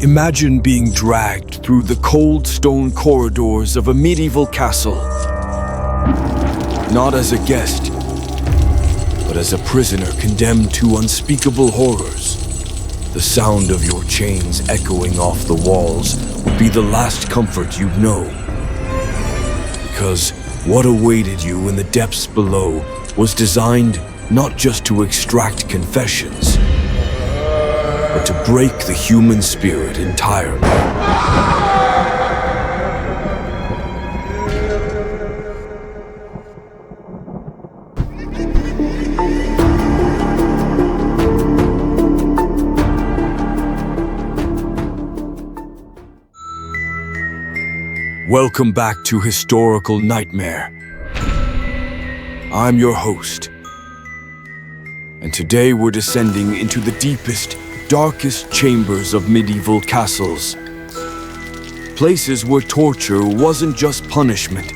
Imagine being dragged through the cold stone corridors of a medieval castle. Not as a guest, but as a prisoner condemned to unspeakable horrors. The sound of your chains echoing off the walls would be the last comfort you'd know. Because what awaited you in the depths below was designed not just to extract confessions, but to break the human spirit entirely. Welcome back to Historical Nightmare. I'm your host, and today we're descending into the deepest, darkest chambers of medieval castles. Places where torture wasn't just punishment.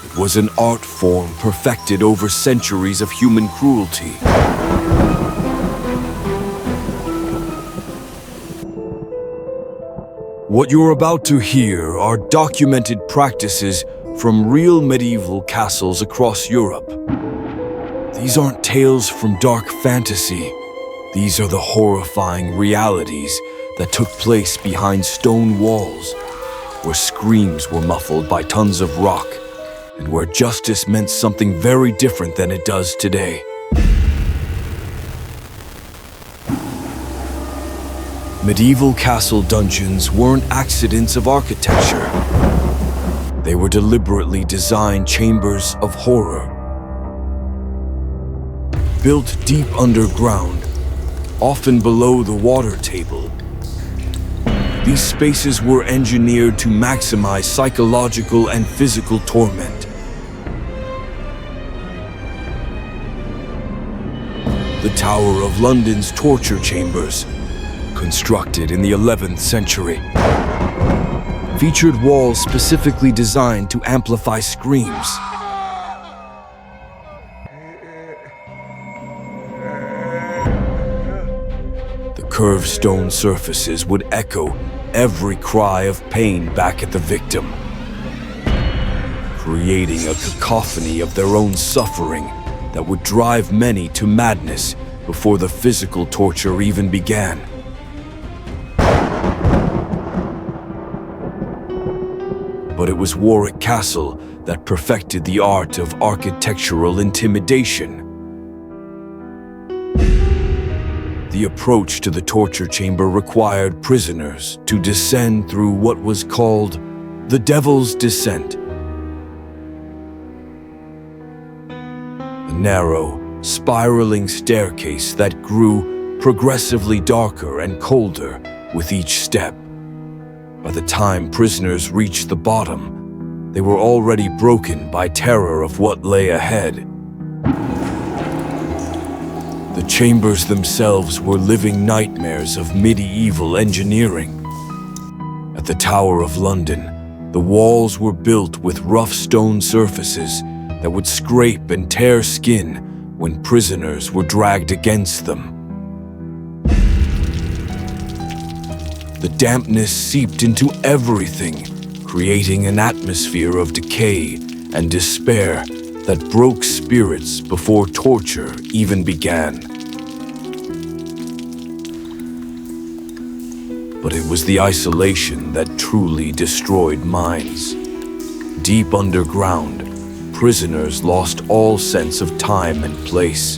It was an art form perfected over centuries of human cruelty. What you're about to hear are documented practices from real medieval castles across Europe. These aren't tales from dark fantasy. These are the horrifying realities that took place behind stone walls, where screams were muffled by tons of rock, and where justice meant something very different than it does today. Medieval castle dungeons weren't accidents of architecture. They were deliberately designed chambers of horror. Built deep underground, often below the water table, these spaces were engineered to maximize psychological and physical torment. The Tower of London's torture chambers, constructed in the 11th century, featured walls specifically designed to amplify screams. The curved stone surfaces would echo every cry of pain back at the victim, creating a cacophony of their own suffering that would drive many to madness before the physical torture even began. But it was Warwick Castle that perfected the art of architectural intimidation. The approach to the torture chamber required prisoners to descend through what was called the Devil's Descent. A narrow, spiraling staircase that grew progressively darker and colder with each step. By the time prisoners reached the bottom, they were already broken by terror of what lay ahead. The chambers themselves were living nightmares of medieval engineering. At the Tower of London, the walls were built with rough stone surfaces that would scrape and tear skin when prisoners were dragged against them. The dampness seeped into everything, creating an atmosphere of decay and despair that broke spirits before torture even began. But it was the isolation that truly destroyed minds. Deep underground, prisoners lost all sense of time and place.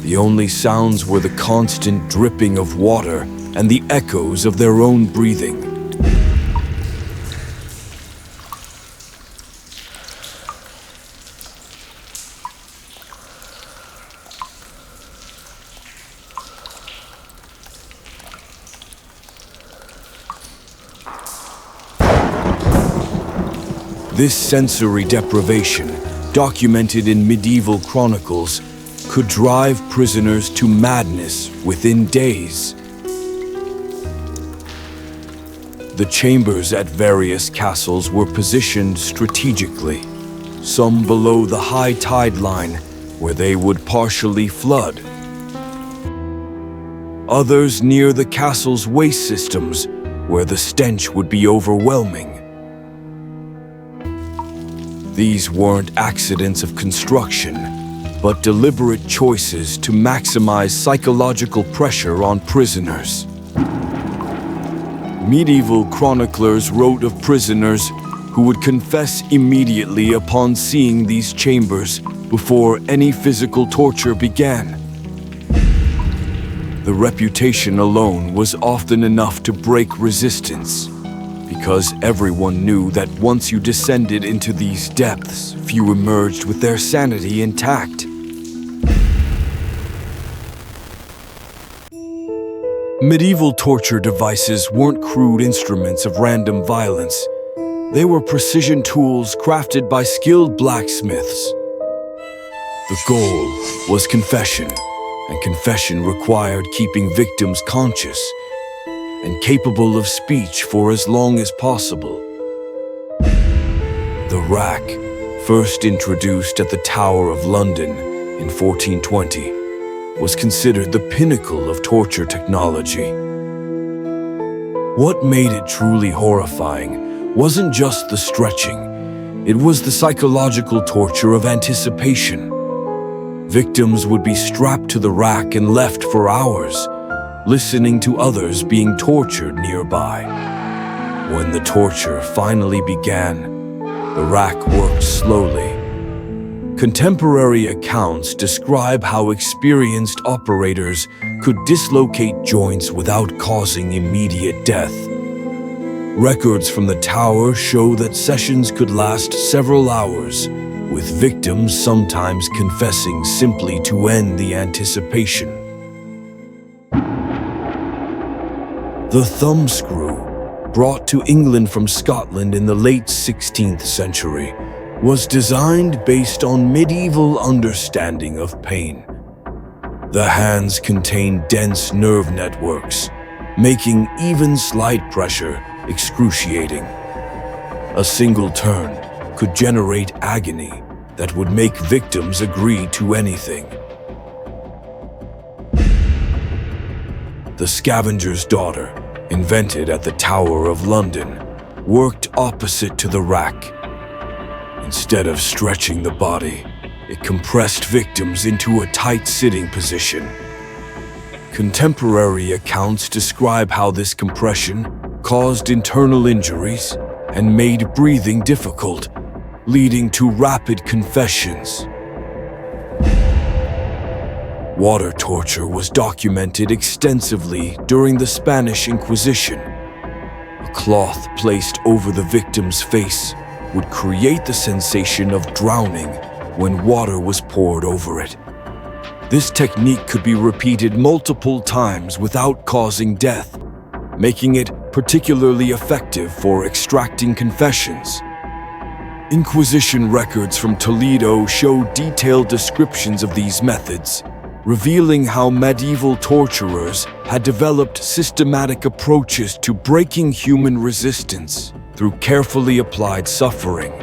The only sounds were the constant dripping of water and the echoes of their own breathing. This sensory deprivation, documented in medieval chronicles, could drive prisoners to madness within days. The chambers at various castles were positioned strategically, some below the high tide line where they would partially flood. others near the castle's waste systems, where the stench would be overwhelming. These weren't accidents of construction, but deliberate choices to maximize psychological pressure on prisoners. Medieval chroniclers wrote of prisoners who would confess immediately upon seeing these chambers before any physical torture began. The reputation alone was often enough to break resistance, because everyone knew that once you descended into these depths, few emerged with their sanity intact. Medieval torture devices weren't crude instruments of random violence. They were precision tools crafted by skilled blacksmiths. The goal was confession, and confession required keeping victims conscious and capable of speech for as long as possible. The rack, first introduced at the Tower of London in 1420, was considered the pinnacle of torture technology. What made it truly horrifying wasn't just the stretching, it was the psychological torture of anticipation. Victims would be strapped to the rack and left for hours, listening to others being tortured nearby. When the torture finally began, the rack worked slowly. Contemporary accounts describe how experienced operators could dislocate joints without causing immediate death. Records from the tower show that sessions could last several hours, with victims sometimes confessing simply to end the anticipation. The thumbscrew, brought to England from Scotland in the late 16th century, was designed based on medieval understanding of pain. The hands contained dense nerve networks, making even slight pressure excruciating. A single turn could generate agony that would make victims agree to anything. The scavenger's daughter, invented at the Tower of London, worked opposite to the rack. Instead of stretching the body, it compressed victims into a tight sitting position. Contemporary accounts describe how this compression caused internal injuries and made breathing difficult, leading to rapid confessions. Water torture was documented extensively during the Spanish Inquisition. A cloth placed over the victim's face would create the sensation of drowning when water was poured over it. This technique could be repeated multiple times without causing death, making it particularly effective for extracting confessions. Inquisition records from Toledo show detailed descriptions of these methods, revealing how medieval torturers had developed systematic approaches to breaking human resistance through carefully applied suffering.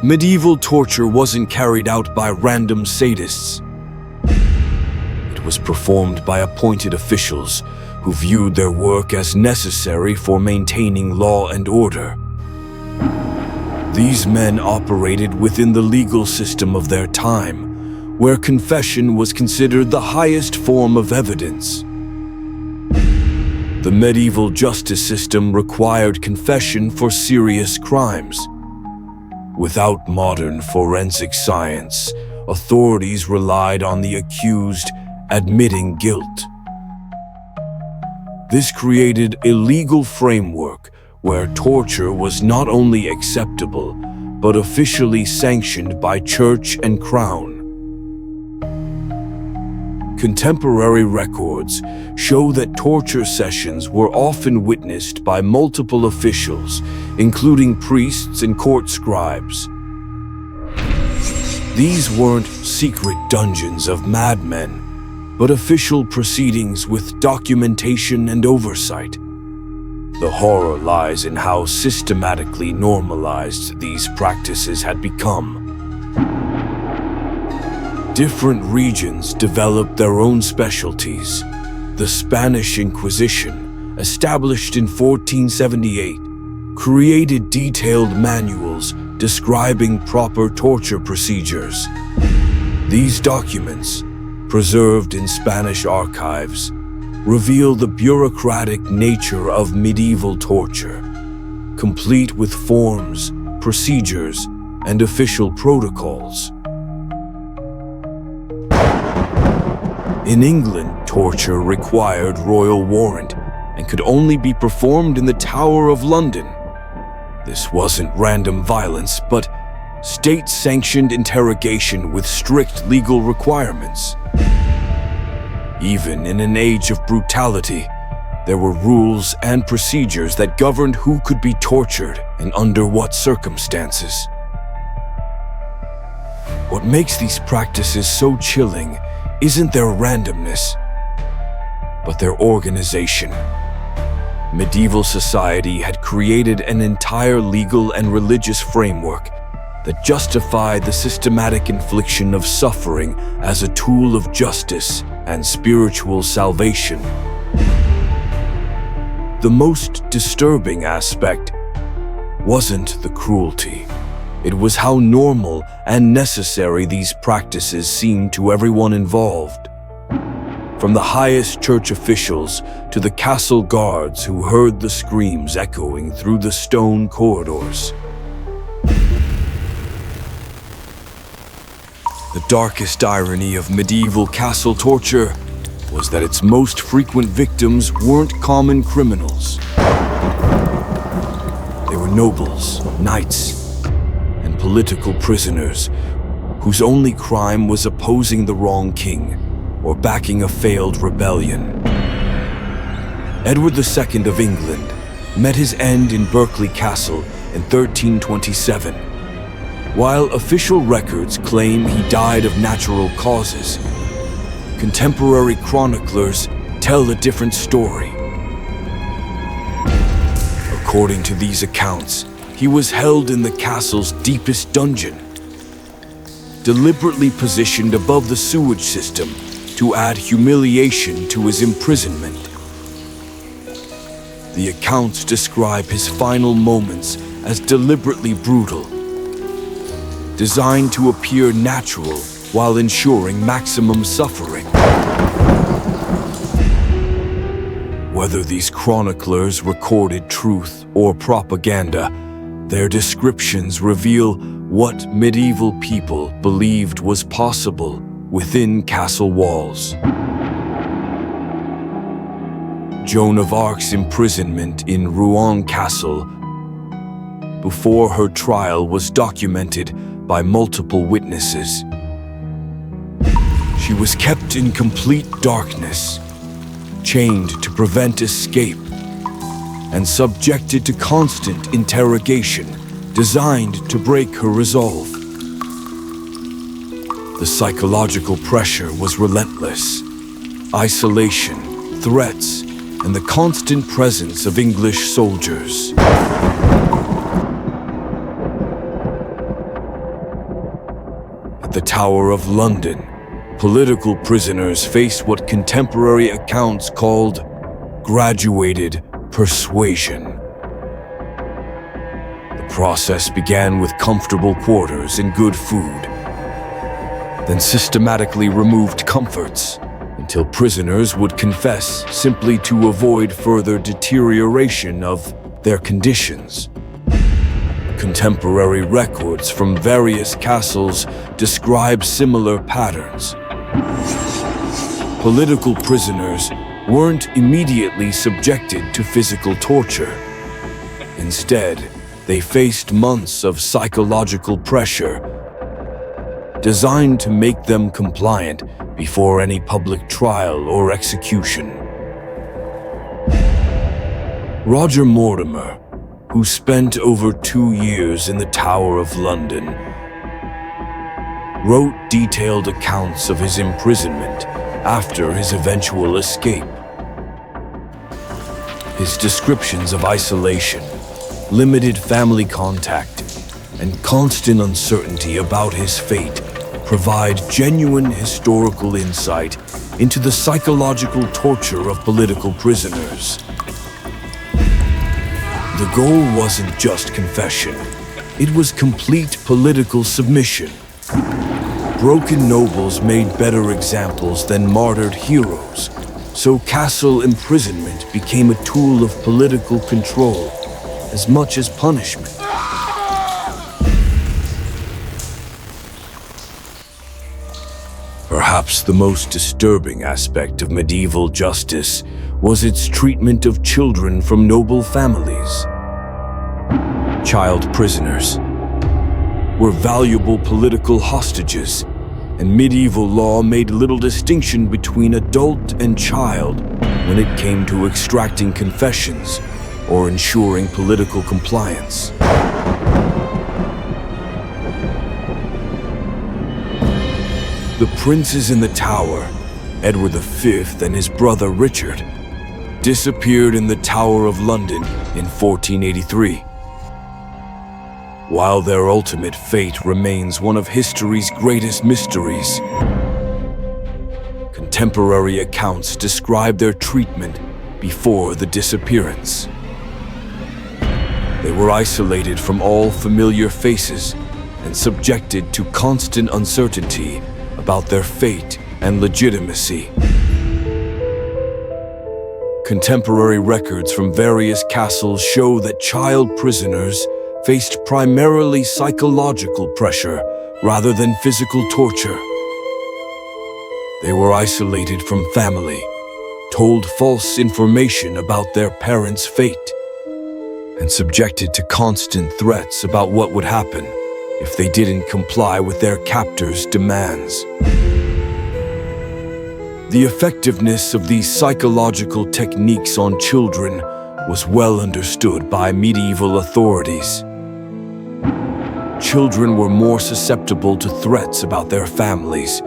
Medieval torture wasn't carried out by random sadists. It was performed by appointed officials who viewed their work as necessary for maintaining law and order. These men operated within the legal system of their time, where confession was considered the highest form of evidence. The medieval justice system required confession for serious crimes. Without modern forensic science, authorities relied on the accused admitting guilt. This created a legal framework where torture was not only acceptable, but officially sanctioned by church and crown. Contemporary records show that torture sessions were often witnessed by multiple officials, including priests and court scribes. These weren't secret dungeons of madmen, but official proceedings with documentation and oversight. The horror lies in how systematically normalized these practices had become. Different regions developed their own specialties. The Spanish Inquisition, established in 1478, created detailed manuals describing proper torture procedures. These documents, preserved in Spanish archives, reveal the bureaucratic nature of medieval torture, complete with forms, procedures, and official protocols. In England, torture required royal warrant and could only be performed in the Tower of London. This wasn't random violence, but state-sanctioned interrogation with strict legal requirements. Even in an age of brutality, there were rules and procedures that governed who could be tortured and under what circumstances. What makes these practices so chilling isn't their randomness, but their organization. Medieval society had created an entire legal and religious framework that justified the systematic infliction of suffering as a tool of justice and spiritual salvation. The most disturbing aspect wasn't the cruelty. It was how normal and necessary these practices seemed to everyone involved. From the highest church officials to the castle guards who heard the screams echoing through the stone corridors. The darkest irony of medieval castle torture was that its most frequent victims weren't common criminals. They were nobles, knights, and political prisoners whose only crime was opposing the wrong king or backing a failed rebellion. Edward II of England met his end in Berkeley Castle in 1327. While official records claim he died of natural causes, contemporary chroniclers tell a different story. According to these accounts, he was held in the castle's deepest dungeon, deliberately positioned above the sewage system to add humiliation to his imprisonment. The accounts describe his final moments as deliberately brutal, designed to appear natural while ensuring maximum suffering. Whether these chroniclers recorded truth or propaganda, their descriptions reveal what medieval people believed was possible within castle walls. Joan of Arc's imprisonment in Rouen Castle before her trial was documented by multiple witnesses. She was kept in complete darkness, chained to prevent escape, and subjected to constant interrogation designed to break her resolve. The psychological pressure was relentless. Isolation, threats, and the constant presence of English soldiers. At the Tower of London, political prisoners faced what contemporary accounts called graduated persuasion. The process began with comfortable quarters and good food, then systematically removed comforts until prisoners would confess simply to avoid further deterioration of their conditions. Contemporary records from various castles describe similar patterns. Political prisoners weren't immediately subjected to physical torture. Instead, they faced months of psychological pressure designed to make them compliant before any public trial or execution. Roger Mortimer, who spent over 2 years in the Tower of London, wrote detailed accounts of his imprisonment after his eventual escape. His descriptions of isolation, limited family contact, and constant uncertainty about his fate provide genuine historical insight into the psychological torture of political prisoners. The goal wasn't just confession, it was complete political submission. Broken nobles made better examples than martyred heroes, so castle imprisonment became a tool of political control as much as punishment. Perhaps the most disturbing aspect of medieval justice was its treatment of children from noble families. Child prisoners were valuable political hostages, and medieval law made little distinction between adult and child when it came to extracting confessions or ensuring political compliance. The princes in the Tower, Edward V and his brother Richard, disappeared in the Tower of London in 1483. While their ultimate fate remains one of history's greatest mysteries, contemporary accounts describe their treatment before the disappearance. They were isolated from all familiar faces and subjected to constant uncertainty about their fate and legitimacy. Contemporary records from various castles show that child prisoners faced primarily psychological pressure rather than physical torture. They were isolated from family, told false information about their parents' fate, and subjected to constant threats about what would happen if they didn't comply with their captors' demands. The effectiveness of these psychological techniques on children was well understood by medieval authorities. Children were more susceptible to threats about their families,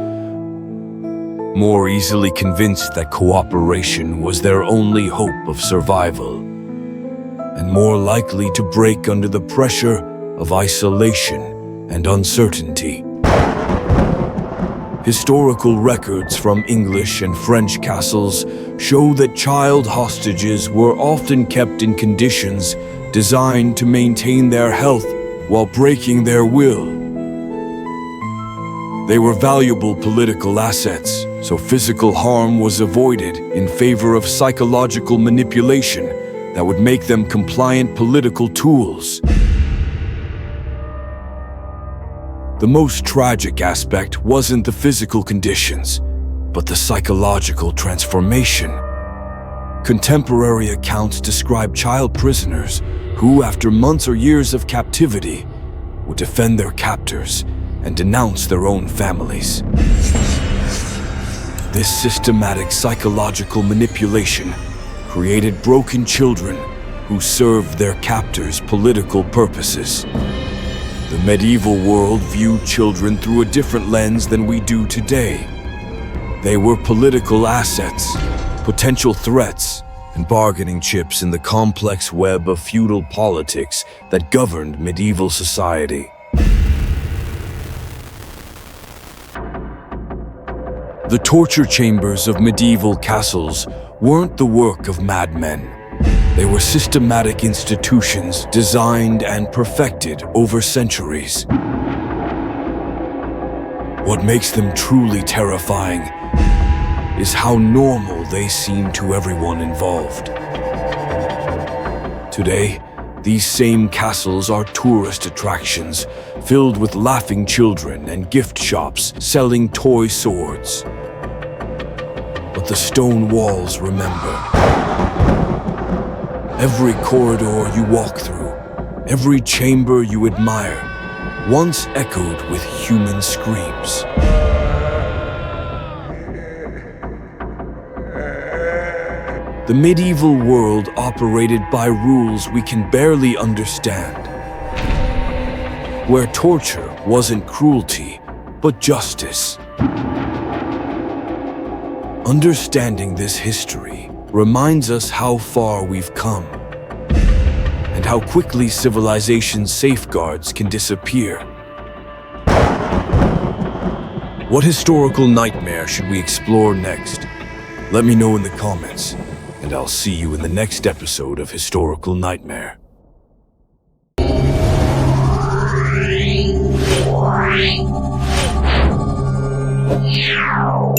more easily convinced that cooperation was their only hope of survival, and more likely to break under the pressure of isolation and uncertainty. Historical records from English and French castles show that child hostages were often kept in conditions designed to maintain their health while breaking their will. They were valuable political assets, so physical harm was avoided in favor of psychological manipulation that would make them compliant political tools. The most tragic aspect wasn't the physical conditions, but the psychological transformation. Contemporary accounts describe child prisoners who, after months or years of captivity, would defend their captors and denounce their own families. This systematic psychological manipulation created broken children who served their captors' political purposes. The medieval world viewed children through a different lens than we do today. They were political assets, potential threats, and bargaining chips in the complex web of feudal politics that governed medieval society. The torture chambers of medieval castles weren't the work of madmen. They were systematic institutions designed and perfected over centuries. What makes them truly terrifying is how normal they seem to everyone involved. Today, these same castles are tourist attractions filled with laughing children and gift shops selling toy swords. But the stone walls remember. Every corridor you walk through, every chamber you admire, once echoed with human screams. The medieval world operated by rules we can barely understand, where torture wasn't cruelty, but justice. Understanding this history reminds us how far we've come, and how quickly civilization's safeguards can disappear. What historical nightmare should we explore next? Let me know in the comments, and I'll see you in the next episode of Historical Nightmare. Meow.